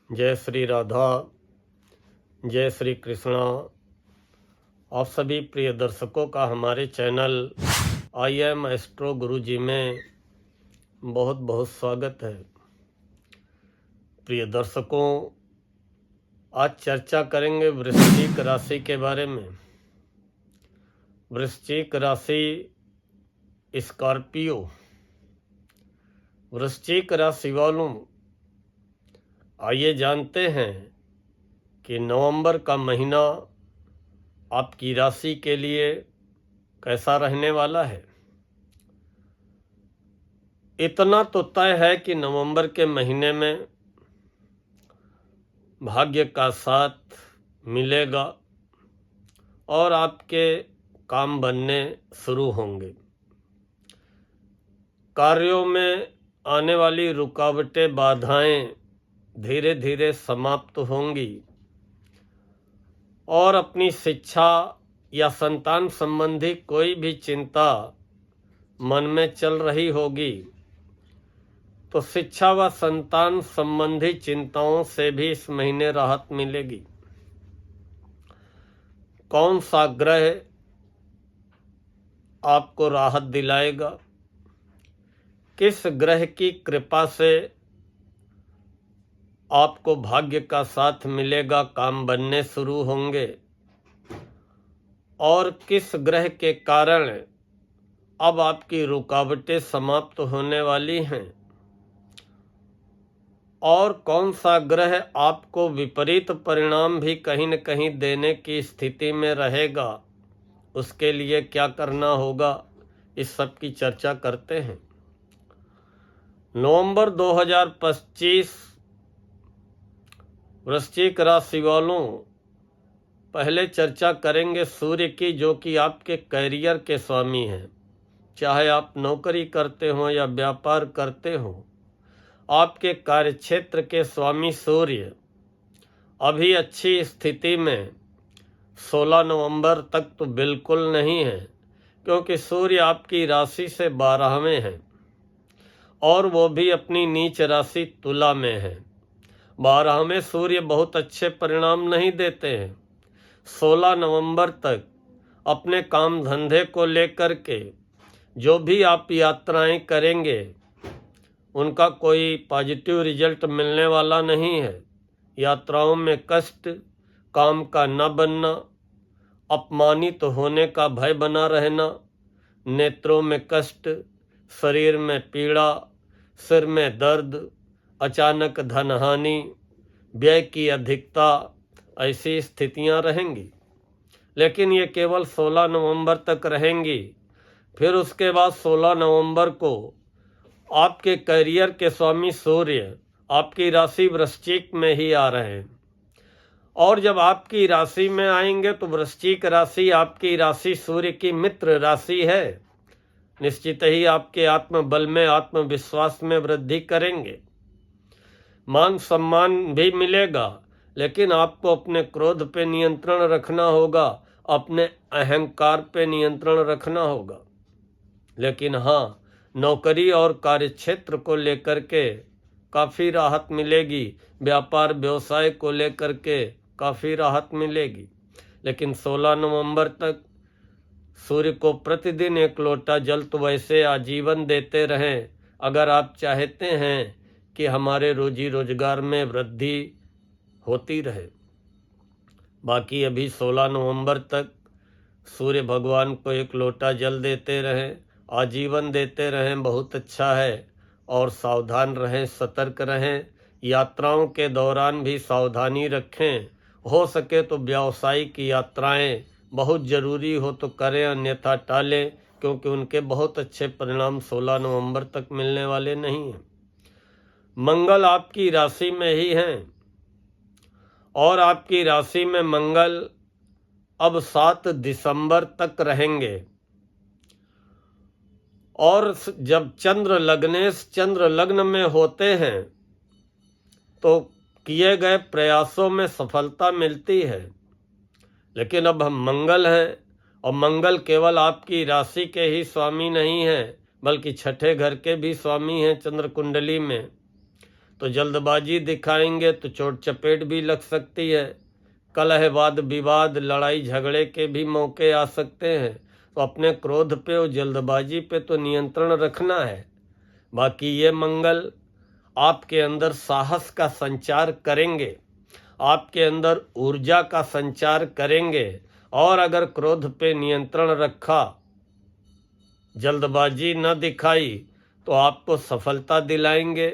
जय श्री राधा, जय श्री कृष्णा। आप सभी प्रिय दर्शकों का हमारे चैनल आई एम एस्ट्रो गुरुजी में बहुत बहुत स्वागत है। प्रिय दर्शकों, आज चर्चा करेंगे वृश्चिक राशि के बारे में। वृश्चिक राशि स्कॉर्पियो। वृश्चिक राशि वालों, आइए जानते हैं कि नवंबर का महीना आपकी राशि के लिए कैसा रहने वाला है। इतना तो तय है कि नवंबर के महीने में भाग्य का साथ मिलेगा और आपके काम बनने शुरू होंगे। कार्यों में आने वाली रुकावटें, बाधाएं धीरे धीरे समाप्त होंगी और अपनी शिक्षा या संतान संबंधी कोई भी चिंता मन में चल रही होगी तो शिक्षा व संतान संबंधी चिंताओं से भी इस महीने राहत मिलेगी। कौन सा ग्रह आपको राहत दिलाएगा, किस ग्रह की कृपा से आपको भाग्य का साथ मिलेगा, काम बनने शुरू होंगे, और किस ग्रह के कारण अब आपकी रुकावटें समाप्त होने वाली हैं, और कौन सा ग्रह आपको विपरीत परिणाम भी कहीं न कहीं देने की स्थिति में रहेगा, उसके लिए क्या करना होगा, इस सब की चर्चा करते हैं। नवंबर 2025 वृश्चिक राशि वालों, पहले चर्चा करेंगे सूर्य की, जो कि आपके कैरियर के स्वामी हैं। चाहे आप नौकरी करते हो या व्यापार करते हो, आपके कार्यक्षेत्र के स्वामी सूर्य अभी अच्छी स्थिति में 16 नवंबर तक तो बिल्कुल नहीं है, क्योंकि सूर्य आपकी राशि से 12वें हैं और वो भी अपनी नीच राशि तुला में है। 12वें सूर्य बहुत अच्छे परिणाम नहीं देते हैं। 16 नवंबर तक अपने काम धंधे को लेकर के जो भी आप यात्राएं करेंगे उनका कोई पॉजिटिव रिजल्ट मिलने वाला नहीं है। यात्राओं में कष्ट, काम का न बनना, अपमानित होने का भय बना रहना, नेत्रों में कष्ट, शरीर में पीड़ा, सिर में दर्द, अचानक धनहानि, व्यय की अधिकता, ऐसी स्थितियां रहेंगी। लेकिन ये केवल 16 नवंबर तक रहेंगी। फिर उसके बाद 16 नवंबर को आपके करियर के स्वामी सूर्य आपकी राशि वृश्चिक में ही आ रहे हैं, और जब आपकी राशि में आएंगे तो वृश्चिक राशि आपकी राशि सूर्य की मित्र राशि है। निश्चित ही आपके आत्मबल में, आत्मविश्वास में वृद्धि करेंगे। मान सम्मान भी मिलेगा, लेकिन आपको अपने क्रोध पे नियंत्रण रखना होगा, अपने अहंकार पे नियंत्रण रखना होगा। लेकिन हाँ, नौकरी और कार्यक्षेत्र को लेकर के काफ़ी राहत मिलेगी, व्यापार व्यवसाय को लेकर के काफ़ी राहत मिलेगी। लेकिन 16 नवंबर तक सूर्य को प्रतिदिन 1 लोटा जल तो वैसे आजीवन देते रहें, अगर आप चाहते हैं कि हमारे रोजी रोजगार में वृद्धि होती रहे। बाकी अभी 16 नवंबर तक सूर्य भगवान को 1 लोटा जल देते रहें, आजीवन देते रहें, बहुत अच्छा है। और सावधान रहें, सतर्क रहें, यात्राओं के दौरान भी सावधानी रखें। हो सके तो व्यावसायिक यात्राएं बहुत ज़रूरी हो तो करें, अन्यथा टालें, क्योंकि उनके बहुत अच्छे परिणाम 16 नवंबर तक मिलने वाले नहीं हैं। मंगल आपकी राशि में ही हैं, और आपकी राशि में मंगल अब 7 दिसंबर तक रहेंगे। और जब चंद्र लग्न में होते हैं तो किए गए प्रयासों में सफलता मिलती है। लेकिन अब हम मंगल हैं, और मंगल केवल आपकी राशि के ही स्वामी नहीं हैं, बल्कि छठे घर के भी स्वामी हैं चंद्र कुंडली में। तो जल्दबाजी दिखाएंगे तो चोट चपेट भी लग सकती है। कलह वाद विवाद लड़ाई झगड़े के भी मौके आ सकते हैं। तो अपने क्रोध पे और जल्दबाजी पे तो नियंत्रण रखना है। बाकी ये मंगल आपके अंदर साहस का संचार करेंगे, आपके अंदर ऊर्जा का संचार करेंगे। और अगर क्रोध पे नियंत्रण रखा, जल्दबाजी न दिखाई, तो आपको सफलता दिलाएंगे।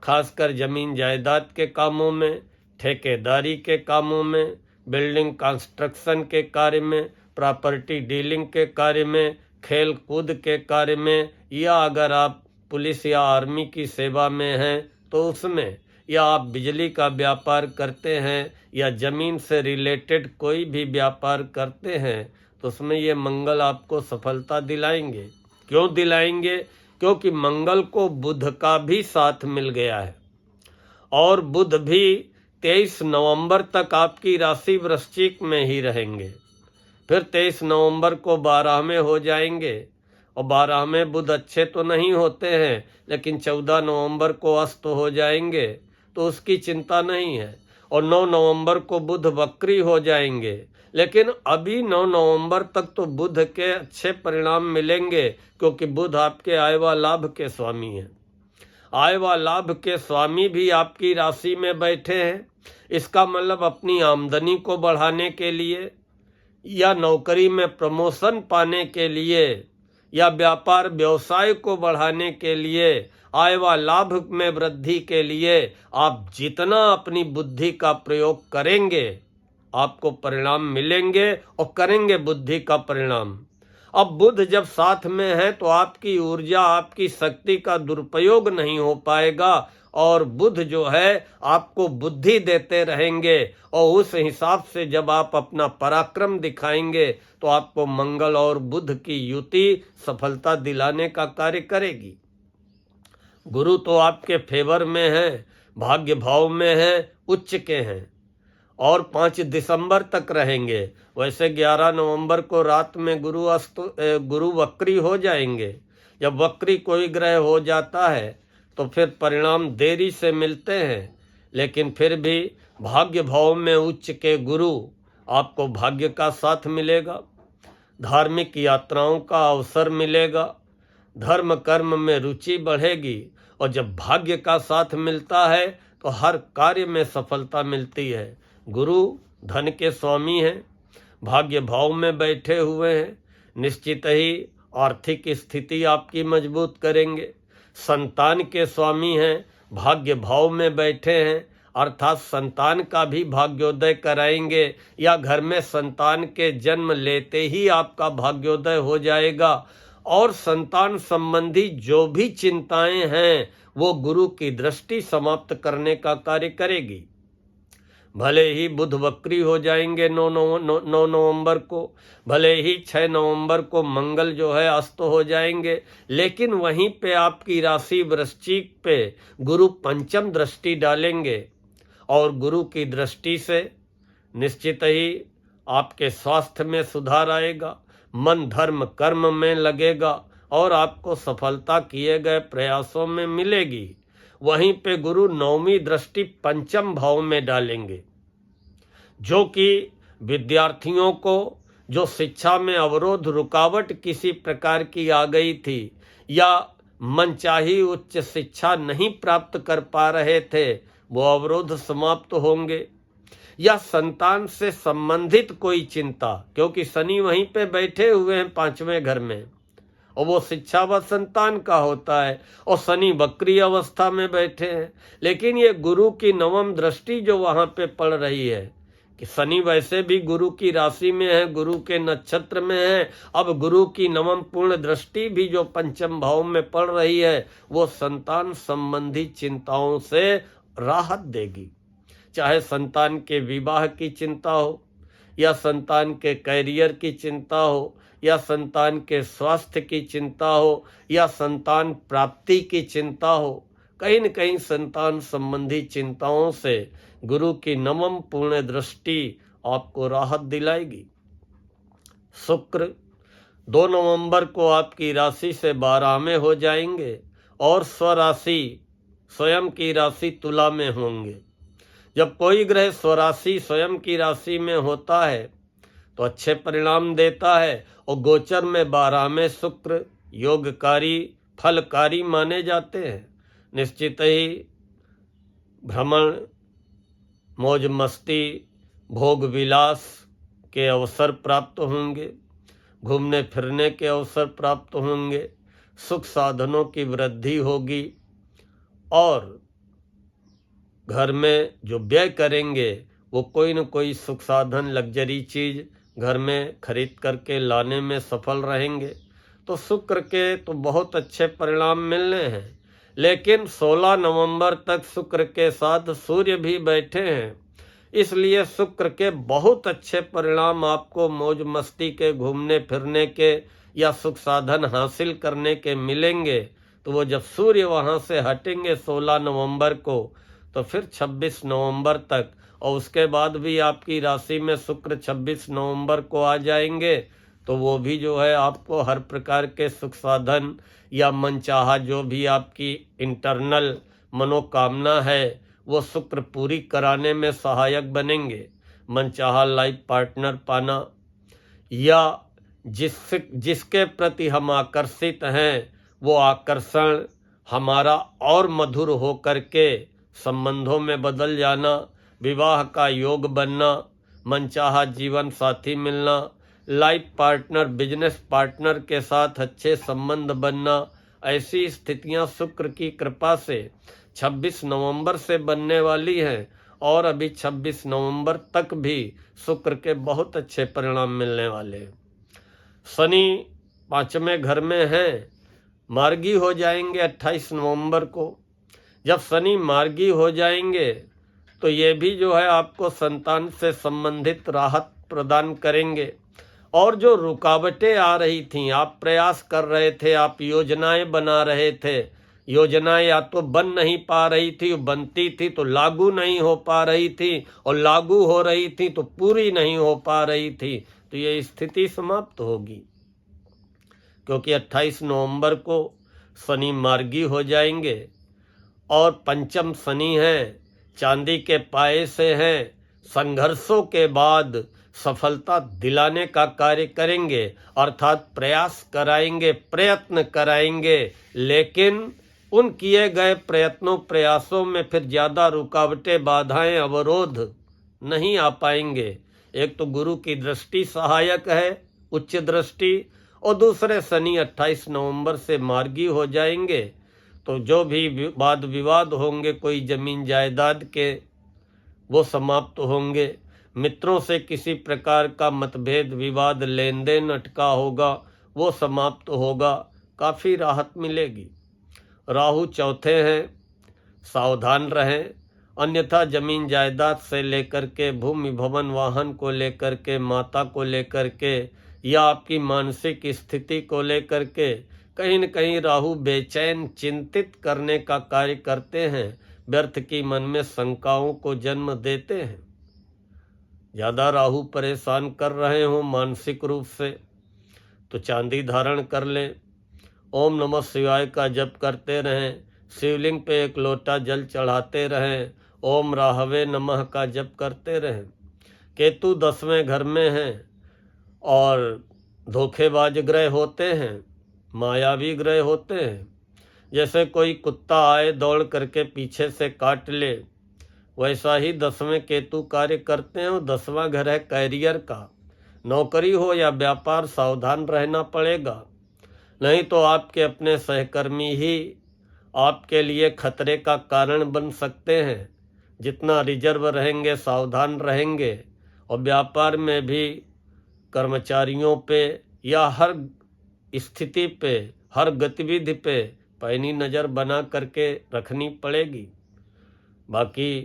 खासकर जमीन जायदाद के कामों में, ठेकेदारी के कामों में, बिल्डिंग कंस्ट्रक्शन के कार्य में, प्रॉपर्टी डीलिंग के कार्य में, खेल कूद के कार्य में, या अगर आप पुलिस या आर्मी की सेवा में हैं तो उसमें, या आप बिजली का व्यापार करते हैं या जमीन से रिलेटेड कोई भी व्यापार करते हैं, तो उसमें ये मंगल आपको सफलता दिलाएंगे। क्यों दिलाएंगे? क्योंकि मंगल को बुध का भी साथ मिल गया है और बुध भी 23 नवंबर तक आपकी राशि वृश्चिक में ही रहेंगे। फिर 23 नवंबर को 12 में हो जाएंगे और 12 में बुध अच्छे तो नहीं होते हैं, लेकिन 14 नवंबर को अस्त हो जाएंगे तो उसकी चिंता नहीं है। और 9 नवंबर को बुध वक्री हो जाएंगे, लेकिन अभी 9 नवंबर तक तो बुध के अच्छे परिणाम मिलेंगे, क्योंकि बुध आपके आय व लाभ के स्वामी हैं। आय व लाभ के स्वामी भी आपकी राशि में बैठे हैं। इसका मतलब अपनी आमदनी को बढ़ाने के लिए, या नौकरी में प्रमोशन पाने के लिए, या व्यापार व्यवसाय को बढ़ाने के लिए, आय व लाभ में वृद्धि के लिए आप जितना अपनी बुद्धि का प्रयोग करेंगे, आपको परिणाम मिलेंगे और करेंगे बुद्धि का परिणाम। अब बुध जब साथ में है तो आपकी ऊर्जा, आपकी शक्ति का दुरुपयोग नहीं हो पाएगा, और बुध जो है आपको बुद्धि देते रहेंगे। और उस हिसाब से जब आप अपना पराक्रम दिखाएंगे तो आपको मंगल और बुध की युति सफलता दिलाने का कार्य करेगी। गुरु तो आपके फेवर में है, भाग्य भाव में है, उच्च के हैं और 5 दिसंबर तक रहेंगे। वैसे 11 नवंबर को रात में गुरु वक्री हो जाएंगे। जब वक्री कोई ग्रह हो जाता है तो फिर परिणाम देरी से मिलते हैं, लेकिन फिर भी भाग्य भाव में उच्च के गुरु आपको भाग्य का साथ मिलेगा, धार्मिक यात्राओं का अवसर मिलेगा, धर्म कर्म में रुचि बढ़ेगी। और जब भाग्य का साथ मिलता है तो हर कार्य में सफलता मिलती है। गुरु धन के स्वामी हैं, भाग्य भाव में बैठे हुए हैं, निश्चित ही आर्थिक स्थिति आपकी मजबूत करेंगे। संतान के स्वामी हैं, भाग्य भाव में बैठे हैं, अर्थात संतान का भी भाग्योदय कराएंगे, या घर में संतान के जन्म लेते ही आपका भाग्योदय हो जाएगा। और संतान संबंधी जो भी चिंताएं हैं वो गुरु की दृष्टि समाप्त करने का कार्य करेगी। भले ही बुध वक्री हो जाएंगे 9 नवंबर को, भले ही 6 नवंबर को मंगल जो है अस्त हो जाएंगे, लेकिन वहीं पे आपकी राशि वृश्चिक पे गुरु पंचम दृष्टि डालेंगे। और गुरु की दृष्टि से निश्चित ही आपके स्वास्थ्य में सुधार आएगा, मन धर्म कर्म में लगेगा और आपको सफलता किए गए प्रयासों में मिलेगी। वहीं पे गुरु 9वीं दृष्टि पंचम भाव में डालेंगे, जो कि विद्यार्थियों को जो शिक्षा में अवरोध रुकावट किसी प्रकार की आ गई थी, या मनचाही उच्च शिक्षा नहीं प्राप्त कर पा रहे थे, वो अवरोध समाप्त होंगे। या संतान से संबंधित कोई चिंता, क्योंकि शनि वहीं पे बैठे हुए हैं 5वें घर में, और वो शिक्षा व संतान का होता है, और शनि वक्री अवस्था में बैठे हैं। लेकिन ये गुरु की 9वीं दृष्टि जो वहां पे पड़ रही है, कि शनि वैसे भी गुरु की राशि में है, गुरु के नक्षत्र में है, अब गुरु की 9वीं पूर्ण दृष्टि भी जो पंचम भाव में पड़ रही है, वो संतान संबंधी चिंताओं से राहत देगी। चाहे संतान के विवाह की चिंता हो, या संतान के कैरियर की चिंता हो, या संतान के स्वास्थ्य की चिंता हो, या संतान प्राप्ति की चिंता हो, कहीं न कहीं संतान संबंधी चिंताओं से गुरु की 9वीं पूर्ण दृष्टि आपको राहत दिलाएगी। शुक्र 2 नवंबर को आपकी राशि से 12 में हो जाएंगे और स्वराशि स्वयं की राशि तुला में होंगे। जब कोई ग्रह स्वराशि स्वयं की राशि में होता है तो अच्छे परिणाम देता है, और गोचर में 12 में शुक्र योगकारी फलकारी माने जाते हैं। निश्चित ही भ्रमण, मौज मस्ती, भोग विलास के अवसर प्राप्त होंगे, घूमने फिरने के अवसर प्राप्त होंगे, सुख साधनों की वृद्धि होगी, और घर में जो व्यय करेंगे वो कोई न कोई सुख साधन लग्जरी चीज़ घर में खरीद करके लाने में सफल रहेंगे। तो शुक्र के तो बहुत अच्छे परिणाम मिलने हैं, लेकिन 16 नवंबर तक शुक्र के साथ सूर्य भी बैठे हैं, इसलिए शुक्र के बहुत अच्छे परिणाम आपको मौज मस्ती के, घूमने फिरने के या सुख साधन हासिल करने के मिलेंगे। तो वो जब सूर्य वहाँ से हटेंगे 16 नवंबर को, तो फिर 26 नवंबर तक, और उसके बाद भी आपकी राशि में शुक्र 26 नवंबर को आ जाएंगे, तो वो भी जो है आपको हर प्रकार के सुख साधन या मनचाहा जो भी आपकी इंटरनल मनोकामना है वो शुक्र पूरी कराने में सहायक बनेंगे। मनचाहा लाइफ पार्टनर पाना, या जिसके प्रति हम आकर्षित हैं वो आकर्षण हमारा और मधुर हो करके संबंधों में बदल जाना, विवाह का योग बनना, मनचाहा जीवन साथी मिलना, लाइफ पार्टनर बिजनेस पार्टनर के साथ अच्छे संबंध बनना, ऐसी स्थितियां शुक्र की कृपा से 26 नवंबर से बनने वाली हैं, और अभी 26 नवंबर तक भी शुक्र के बहुत अच्छे परिणाम मिलने वाले हैं। शनि 5वें घर में हैं, मार्गी हो जाएंगे 28 नवंबर को। जब शनि मार्गी हो जाएंगे तो ये भी जो है आपको संतान से संबंधित राहत प्रदान करेंगे, और जो रुकावटें आ रही थीं, आप प्रयास कर रहे थे, आप योजनाएं बना रहे थे, योजनाएं या तो बन नहीं पा रही थी, बनती थी तो लागू नहीं हो पा रही थी, और लागू हो रही थी तो पूरी नहीं हो पा रही थी, तो ये स्थिति समाप्त होगी, क्योंकि 28 नवंबर को शनि मार्गी हो जाएंगे, और पंचम शनि हैं, चांदी के पाए से हैं, संघर्षों के बाद सफलता दिलाने का कार्य करेंगे, अर्थात प्रयास कराएंगे, प्रयत्न कराएंगे, लेकिन उन किए गए प्रयासों में फिर ज़्यादा रुकावटें, बाधाएं, अवरोध नहीं आ पाएंगे। एक तो गुरु की दृष्टि सहायक है, उच्च दृष्टि, और दूसरे शनि 28 नवंबर से मार्गी हो जाएंगे, तो जो भी वाद विवाद होंगे कोई जमीन जायदाद के, वो समाप्त होंगे। मित्रों से किसी प्रकार का मतभेद, विवाद, लेन देन अटका होगा, वो समाप्त होगा, काफ़ी राहत मिलेगी। राहु चौथे हैं, सावधान रहें, अन्यथा जमीन जायदाद से लेकर के भूमि भवन वाहन को लेकर के, माता को लेकर के, या आपकी मानसिक स्थिति को लेकर के कहीं न कहीं राहु बेचैन, चिंतित करने का कार्य करते हैं, व्यर्थ की मन में शंकाओं को जन्म देते हैं। ज़्यादा राहु परेशान कर रहे हो मानसिक रूप से तो चांदी धारण कर लें, ओम नमः शिवाय का जप करते रहें, शिवलिंग पे एक लोटा जल चढ़ाते रहें, ओम राहवे नमः का जप करते रहें। केतु 10वें घर में हैं और धोखेबाज ग्रह होते हैं, मायावी ग्रह होते हैं। जैसे कोई कुत्ता आए दौड़ करके पीछे से काट ले, वैसा ही 10वें केतु कार्य करते हैं। 10वां घर है कैरियर का, नौकरी हो या व्यापार, सावधान रहना पड़ेगा, नहीं तो आपके अपने सहकर्मी ही आपके लिए खतरे का कारण बन सकते हैं। जितना रिजर्व रहेंगे, सावधान रहेंगे, और व्यापार में भी कर्मचारियों पे या हर स्थिति पे, हर गतिविधि पे पैनी नज़र बना करके रखनी पड़ेगी। बाकी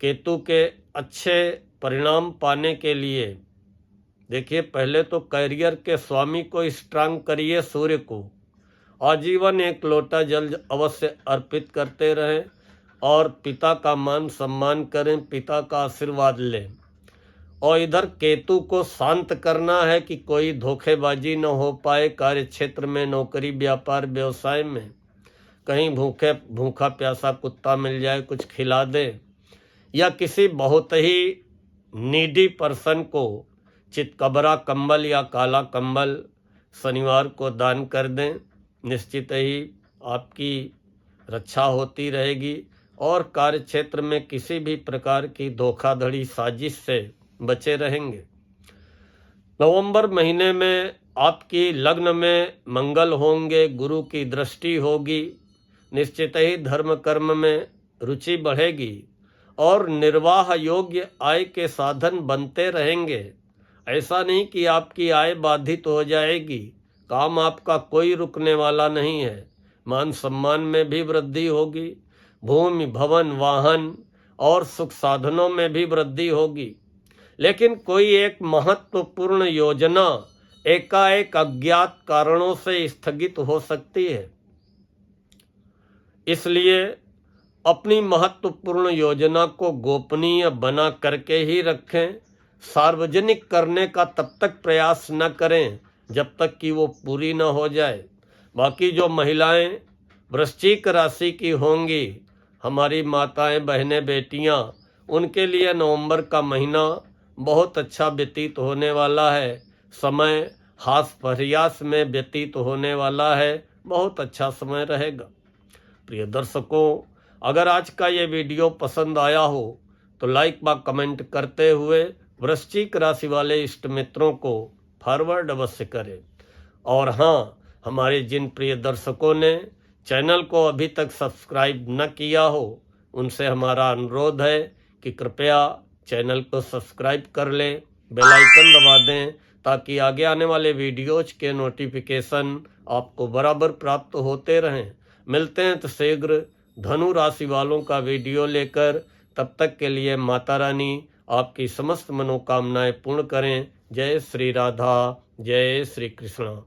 केतु के अच्छे परिणाम पाने के लिए देखिए, पहले तो कैरियर के स्वामी को स्ट्रांग करिए, सूर्य को आजीवन एक लोटा जल अवश्य अर्पित करते रहें, और पिता का मान सम्मान करें, पिता का आशीर्वाद लें। और इधर केतु को शांत करना है कि कोई धोखेबाजी न हो पाए कार्य क्षेत्र में, नौकरी, व्यापार, व्यवसाय में। कहीं भूखा प्यासा कुत्ता मिल जाए कुछ खिला दें, या किसी बहुत ही नीडी पर्सन को चितकबरा कंबल या काला कंबल शनिवार को दान कर दें। निश्चित ही आपकी रक्षा होती रहेगी और कार्य क्षेत्र में किसी भी प्रकार की धोखाधड़ी साजिश से बचे रहेंगे। नवंबर महीने में आपकी लग्न में मंगल होंगे, गुरु की दृष्टि होगी। निश्चित ही धर्म कर्म में रुचि बढ़ेगी और निर्वाह योग्य आय के साधन बनते रहेंगे। ऐसा नहीं कि आपकी आय बाधित हो जाएगी, काम आपका कोई रुकने वाला नहीं है। मान सम्मान में भी वृद्धि होगी, भूमि भवन वाहन और सुख साधनों में भी वृद्धि होगी। लेकिन कोई एक महत्वपूर्ण योजना एकाएक अज्ञात कारणों से स्थगित हो सकती है। इसलिए अपनी महत्वपूर्ण योजना को गोपनीय बना करके ही रखें। सार्वजनिक करने का तब तक प्रयास न करें जब तक कि वो पूरी न हो जाए। बाकी जो महिलाएं वृश्चिक राशि की होंगी, हमारी माताएं बहनें बेटियां, उनके लिए नवंबर का महीना बहुत अच्छा व्यतीत होने वाला है। समय हास प्रयास में व्यतीत होने वाला है, बहुत अच्छा समय रहेगा। प्रिय दर्शकों, अगर आज का ये वीडियो पसंद आया हो तो लाइक व कमेंट करते हुए वृश्चिक राशि वाले इष्ट मित्रों को फॉरवर्ड अवश्य करें। और हाँ, हमारे जिन प्रिय दर्शकों ने चैनल को अभी तक सब्सक्राइब न किया हो, उनसे हमारा अनुरोध है कि कृपया चैनल को सब्सक्राइब कर लें, बेल आइकन दबा दें, ताकि आगे आने वाले वीडियोज के नोटिफिकेशन आपको बराबर प्राप्त होते रहें। मिलते हैं तो शीघ्र धनु राशि वालों का वीडियो लेकर। तब तक के लिए माता रानी आपकी समस्त मनोकामनाएं पूर्ण करें। जय श्री राधा, जय श्री कृष्णा।